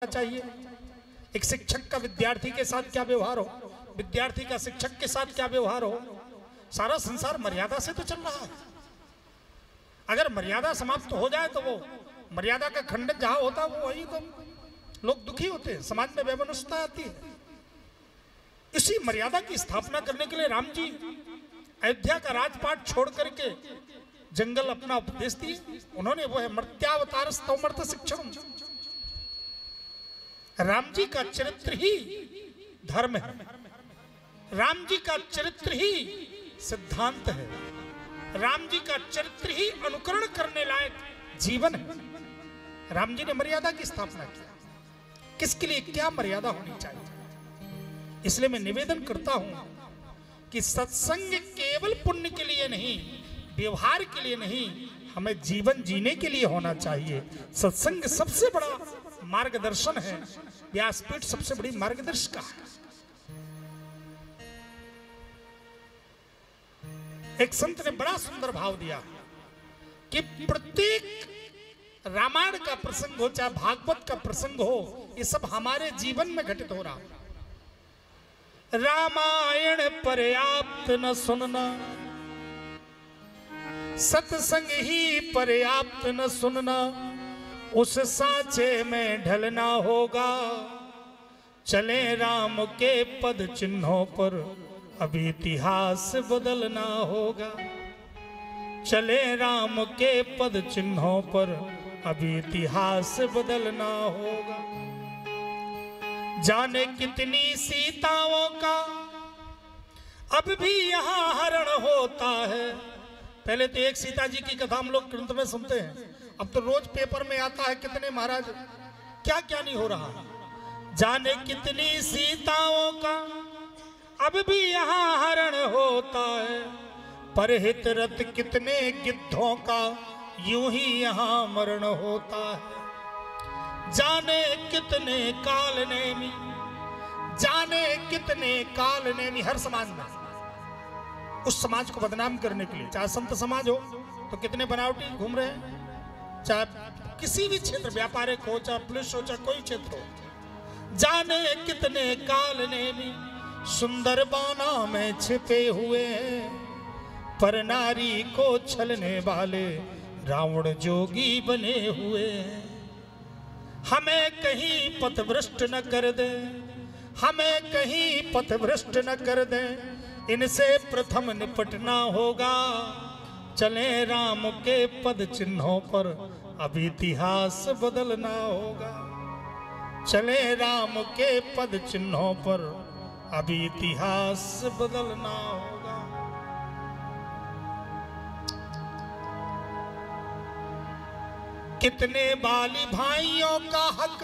चाहिए। एक शिक्षक का विद्यार्थी के साथ क्या व्यवहार हो, विद्यार्थी का शिक्षक के साथ क्या व्यवहार हो, सारा संसार मर्यादा से तो चल रहा है। अगर मर्यादा समाप्त हो जाए तो वो मर्यादा का खंडन जहां होता है वो वही तो लोग दुखी होते हैं, समाज में वैमनस्यता आती है। इसी मर्यादा की स्थापना करने के लिए राम जी अयोध्या का राजपाट छोड़ करके जंगल अपना उपदेश दिए। उन्होंने वो है मर्त्यावतार स्तोमर्थ शिक्षण। राम जी का चरित्र ही धर्म है, राम जी का चरित्र ही सिद्धांत है, राम जी का चरित्र ही अनुकरण करने लायक जीवन है। राम जी ने मर्यादा की स्थापना किया, किसके लिए क्या मर्यादा होनी चाहिए। इसलिए मैं निवेदन करता हूं कि सत्संग केवल पुण्य के लिए नहीं, व्यवहार के लिए नहीं, हमें जीवन जीने के लिए होना चाहिए। सत्संग सबसे बड़ा मार्गदर्शन है, व्यासपीठ सबसे बड़ी मार्गदर्शिका है। एक संत ने बड़ा सुंदर भाव दिया कि प्रत्येक रामायण का प्रसंग हो चाहे भागवत का प्रसंग हो, ये सब हमारे जीवन में घटित हो रहा है। रामायण पर्याप्त न सुनना, सत्संग ही पर्याप्त न सुनना, उस सांचे में ढलना होगा। चले राम के पद चिन्हों पर, अभी इतिहास बदलना होगा। चले राम के पद चिन्हों पर, अभी इतिहास बदलना होगा। जाने कितनी सीताओं का अब भी यहाँ हरण होता है। पहले तो एक सीता जी की कथा हम लोग ग्रंथ में सुनते हैं, अब तो रोज पेपर में आता है कितने महाराज क्या क्या नहीं हो रहा। जाने कितनी सीताओं का अब भी यहाँ हरण होता है, परहित रत कितने गिद्धों का यूं ही यहाँ मरण होता है। जाने कितने काल नेमी, जाने कितने काल नेमी, हर समाज में उस समाज को बदनाम करने के लिए, चाहे संत समाज हो तो कितने बनावटी घूम रहे हैं, चाहे किसी भी क्षेत्र व्यापारिक हो, चाहे पुलिस हो, चाहे कोई क्षेत्र हो। जाने कितने काल नेमी सुंदर बाना में छिपे हुए हैं, पर नारी को छलने वाले रावण जोगी बने हुए हैं। हमें कहीं पथभ्रष्ट न कर दे, हमें कहीं पथभ्रष्ट न कर दे, इनसे प्रथम निपटना होगा। चले राम के पद चिन्हों पर, अब इतिहास बदलना होगा। चले राम के पद चिन्हों पर, अब इतिहास बदलना होगा। कितने बाली भाइयों का हक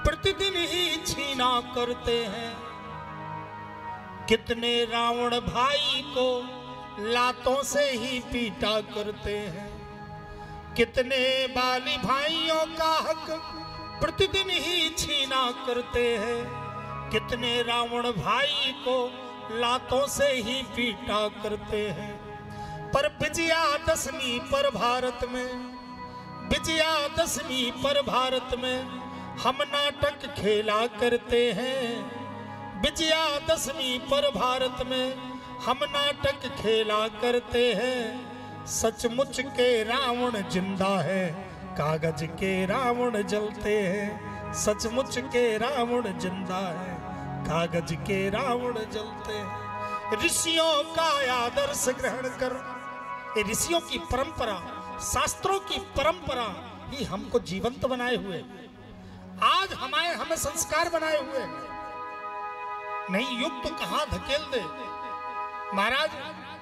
प्रतिदिन ही छीना करते हैं, कितने रावण भाई को लातों से ही पीटा करते हैं। कितने बाली भाइयों का हक प्रतिदिन ही छीना करते हैं, कितने रावण भाई को लातों से ही पीटा करते हैं। पर विजयादशमी पर भारत में, विजयादशमी पर भारत में हम नाटक खेला करते हैं। विजयादशमी पर भारत में हम नाटक खेला करते हैं। सचमुच के रावण जिंदा है, कागज के रावण जलते हैं। सचमुच के रावण जिंदा है, कागज के रावण जलते हैं। ऋषियों का आदर्श ग्रहण कर, ऋषियों की परंपरा, शास्त्रों की परंपरा ही हमको जीवंत बनाए हुए, आज हमें संस्कार बनाए हुए। नहीं युग तो कहां धकेल दे महाराज,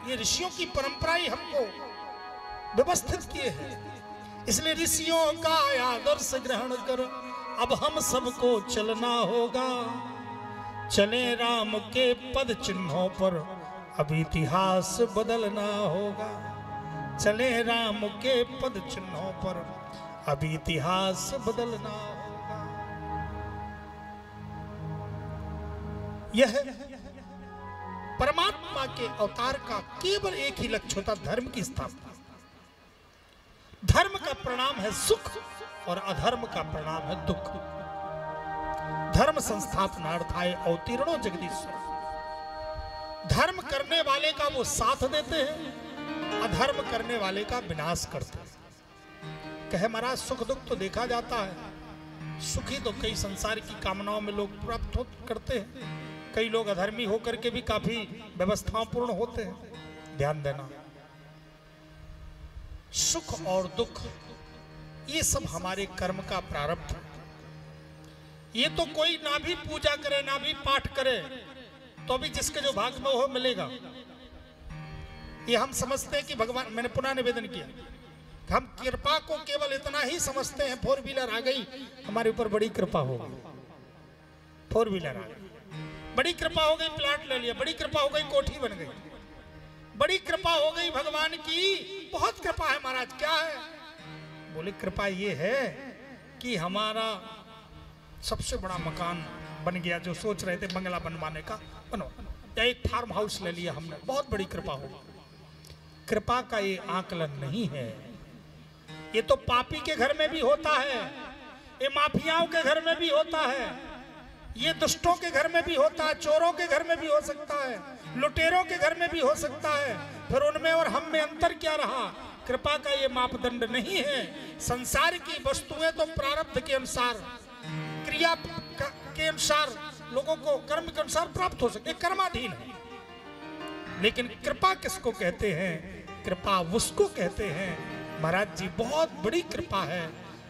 ये ऋषियों की परंपरा ही हमको व्यवस्थित किए हैं। इसलिए ऋषियों का आदर्श ग्रहण कर, अब हम सबको चलना होगा। चले राम के पद चिन्हों पर, अब इतिहास बदलना होगा। चले राम के पद चिन्हों पर, अब इतिहास बदलना होगा। यह परमात्मा के अवतार का केवल एक ही लक्ष्य होता, धर्म की स्थापना। धर्म का परिणाम है सुख और अधर्म का परिणाम है दुख। धर्म संस्थापनार्थाय अवतीर्णो जगदीश्वर। धर्म करने वाले का वो साथ देते हैं, अधर्म करने वाले का विनाश करते हैं। कहे महाराज सुख दुख तो देखा जाता है, सुखी तो कई संसार की कामनाओं में लोग प्राप्त करते हैं, कई लोग अधर्मी होकर के भी काफी व्यवस्थाओं पूर्ण होते हैं। ध्यान देना, सुख और दुख ये सब हमारे कर्म का प्रारब्ध है। ये तो कोई ना भी पूजा करे ना भी पाठ करे तो भी जिसके जो भाग में हो मिलेगा। ये हम समझते हैं कि भगवान, मैंने पुनः निवेदन किया, हम कृपा को केवल इतना ही समझते हैं, फोर व्हीलर आ गई हमारे ऊपर, बड़ी कृपा हो गई, फोर व्हीलर आ गई, बड़ी कृपा हो गई, प्लाट ले लिया, बड़ी कृपा हो गई, कोठी बन गई, बड़ी कृपा हो गई भगवान की, बहुत कृपा है महाराज। क्या है? बोले कृपा ये है कि हमारा सबसे बड़ा मकान बन गया, जो सोच रहे थे बंगला बनवाने का, बनो, या एक फार्म हाउस ले लिया हमने, बहुत बड़ी कृपा हो। कृपा का ये आकलन नहीं है। ये तो पापी के घर में भी होता है, ये माफियाओं के घर में भी होता है, ये दुष्टों के घर में भी होता है, चोरों के घर में भी हो सकता है, लुटेरों के घर में भी हो सकता है। फिर उनमें और हम में अंतर क्या रहा? कृपा का ये मापदंड नहीं है। संसार की वस्तुएं तो प्रारब्ध के अनुसार, क्रिया के अनुसार, लोगों को कर्म के अनुसार प्राप्त हो सकते, कर्माधीन है। लेकिन कृपा किसको कहते हैं? कृपा उसको कहते हैं महाराज जी, बहुत बड़ी कृपा है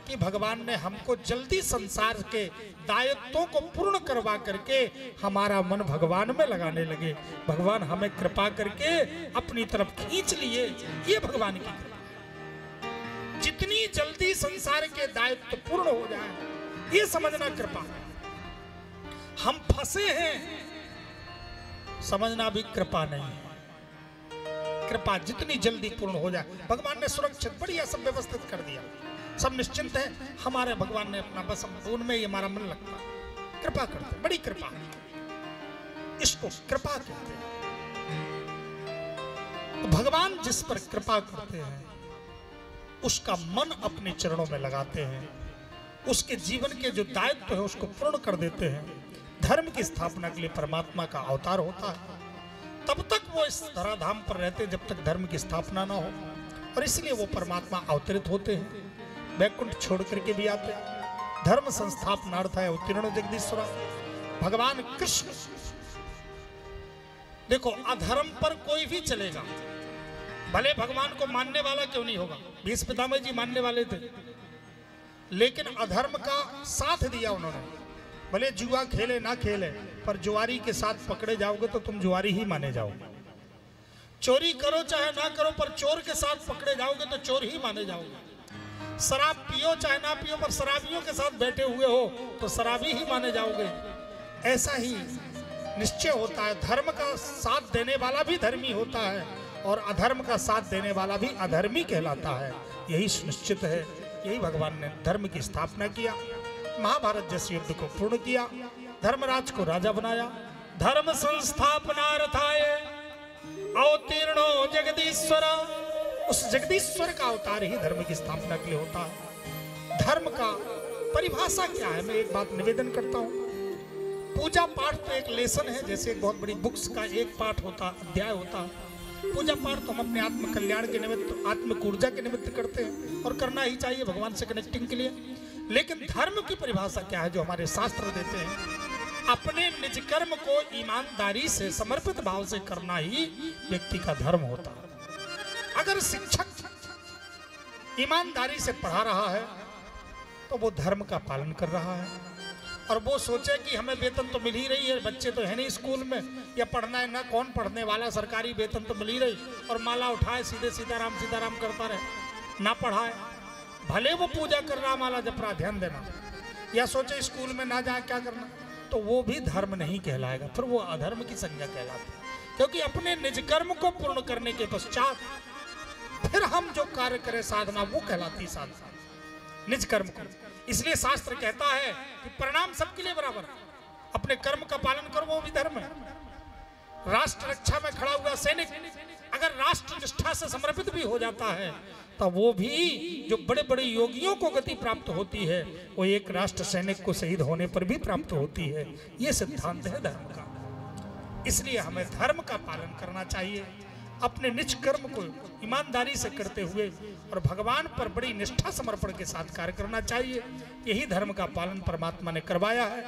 कि भगवान ने हमको जल्दी संसार के दायित्वों को पूर्ण करवा करके हमारा मन भगवान में लगाने लगे। भगवान हमें कृपा करके अपनी तरफ खींच लिए, ये भगवान की कृपा। जितनी जल्दी संसार के दायित्व पूर्ण हो जाए ये समझना कृपा। हम फंसे हैं समझना भी कृपा नहीं है। कृपा जितनी जल्दी पूर्ण हो जाए, भगवान ने सुरक्षित बढ़िया सब व्यवस्थित कर दिया, सब निश्चिंत है। हमारे भगवान ने अपना बस उनमें ही हमारा मन लगता है, कृपा करते, बड़ी कृपा है, इसको कृपा कहते हैं। तो भगवान जिस पर कृपा करते हैं उसका मन अपने चरणों में लगाते हैं, उसके जीवन के जो दायित्व है उसको पूर्ण कर देते हैं। धर्म की स्थापना के लिए परमात्मा का अवतार होता है, तब तक वो इस धराधाम पर रहते जब तक धर्म की स्थापना ना हो, और इसलिए वो परमात्मा अवतरित होते हैं, वैकुंठ छोड़ करके भी आते हैं। धर्म संस्थापनार्थाय अवतीर्णो जगदीश्वर। भगवान कृष्ण, देखो अधर्म पर कोई भी चलेगा, भले भगवान को मानने वाला क्यों नहीं होगा, भीष्म पितामह जी मानने वाले थे, लेकिन अधर्म का साथ दिया उन्होंने। भले जुआ खेले ना खेले, पर जुआरी के साथ पकड़े जाओगे तो तुम जुआरी ही माने जाओगे। चोरी करो चाहे ना करो, पर चोर के साथ पकड़े जाओगे तो चोर ही माने जाओगे। शराब पियो चाहे ना पियो, पर शराबियों के साथ बैठे हुए हो तो शराबी ही माने जाओगे। ऐसा ही निश्चय होता है, धर्म का साथ देने वाला भी धर्मी होता है और अधर्म का साथ देने वाला भी अधर्मी कहलाता है। यही सुनिश्चित है। यही भगवान ने धर्म की स्थापना किया, महाभारत जैसे युद्ध को पूर्ण किया, धर्मराज को राजा बनाया। धर्म संस्थापनार्थाय अवतीर्णो जगदीश्वर। उस जगदीश्वर का अवतार ही धर्म की स्थापना के लिए होता है। धर्म का परिभाषा क्या है? मैं एक बात निवेदन करता हूँ। पूजा पाठ तो एक लेसन है, जैसे एक बहुत बड़ी बुक्स का एक पाठ होता, अध्याय होता। पूजा पाठ तो हम अपने आत्म कल्याण के निमित्त, आत्मिक ऊर्जा के निमित्त करते हैं और करना ही चाहिए भगवान से कनेक्टिंग के लिए। लेकिन धर्म की परिभाषा क्या है जो हमारे शास्त्र देते हैं? अपने निज कर्म को ईमानदारी से, समर्पित भाव से करना ही व्यक्ति का धर्म होता है। अगर शिक्षक ईमानदारी से पढ़ा रहा है तो वो धर्म का पालन कर रहा है, और वो सोचे कि हमें वेतन तो मिल ही रही है, बच्चे तो है नहीं स्कूल में, या पढ़ना है ना, कौन पढ़ने वाला, सरकारी वेतन तो मिल ही रही, और माला उठाए सीधे सीताराम करता रहे, ना पढ़ाए, भले वो पूजा कर रहा, माला जप रहा, ध्यान देना, या सोचे स्कूल में ना जाए क्या करना, तो वो भी धर्म नहीं कहलाएगा, फिर वो अधर्म की संज्ञा कहलाती है। क्योंकि अपने निज कर्म को पूर्ण करने के पश्चात फिर हम जो कार्य करें साधना, वो कहलाती साधना, निज कर्म को। इसलिए शास्त्र कहता है कि परिणाम सबके लिए बराबर, अपने कर्म का पालन करो, वो भी धर्म है। राष्ट्र रक्षा में खड़ा हुआ सैनिक अगर राष्ट्र निष्ठा से समर्पित भी हो जाता है तब वो भी जो बड़े बड़े योगियों को गति प्राप्त होती है वो एक राष्ट्र सैनिक को शहीद होने पर भी प्राप्त होती है। ये सिद्धांत है धर्म का। इसलिए हमें धर्म का पालन करना चाहिए, अपने निज कर्म को ईमानदारी से करते हुए और भगवान पर बड़ी निष्ठा समर्पण के साथ कार्य करना चाहिए। यही धर्म का पालन परमात्मा ने करवाया है।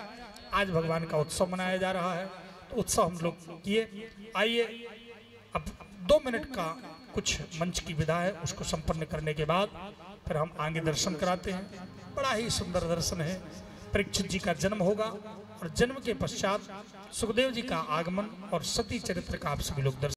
आज भगवान का उत्सव मनाया जा रहा है, तो उत्सव हम लोग किए। आइए अब 2 मिनट का कुछ मंच की विधा है, उसको संपन्न करने के बाद फिर हम आगे दर्शन कराते हैं। बड़ा ही सुंदर दर्शन है। परीक्षित जी का जन्म होगा और जन्म के पश्चात सुखदेव जी का आगमन और सती चरित्र का आप सभी लोग दर्शन